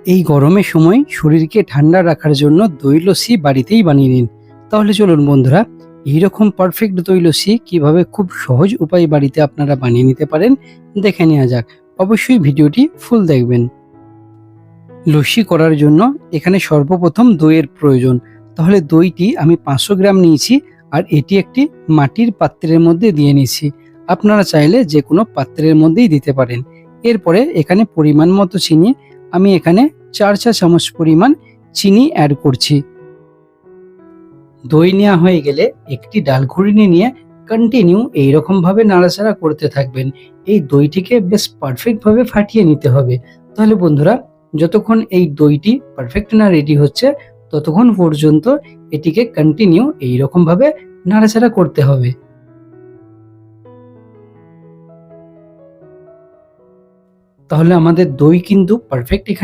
এই গরমের সময় শরীরকে ঠান্ডা রাখার জন্য দই লস্যি বাড়িতেই বানিয়ে নিন। তাহলে চলুন বন্ধুরা, এইরকম পারফেক্ট দই লস্যি কিভাবে খুব সহজ উপায়ে বাড়িতে আপনারা বানিয়ে নিতে পারেন দেখে নেওয়া যাক। অবশ্যই ভিডিওটি ফুল দেখবেন। লস্যি করার জন্য এখানে সর্বপ্রথম দইয়ের প্রয়োজন। তাহলে দইটি আমি 500 গ্রাম নিয়েছি আর এটি একটি মাটির পাত্রের মধ্যে দিয়ে নিয়েছি। আপনারা চাইলে যে কোনো পাত্রের মধ্যেই দিতে পারেন। এরপরে এখানে পরিমাণ মতো চিনি, আমি এখানে 4 চা চামচ পরিমাণ চিনি অ্যাড করছি। দই নেওয়া হয়ে গেলে একটি ডাল ঘুরিয়ে নিয়ে কন্টিনিউ এইরকম ভাবে নাড়াচাড়া করতে থাকবেন। এই দইটিকে বেশ পারফেক্ট ভাবে ফাটিয়ে নিতে হবে। তাহলে বন্ধুরা, যতক্ষণ এই দইটি পারফেক্ট না রেডি হচ্ছে ততক্ষণ পর্যন্ত এটিকে কন্টিনিউ এইরকম ভাবে নাড়াচাড়া করতে হবে। তাহলে আমাদের দই কিন্তু পারফেক্ট এখানে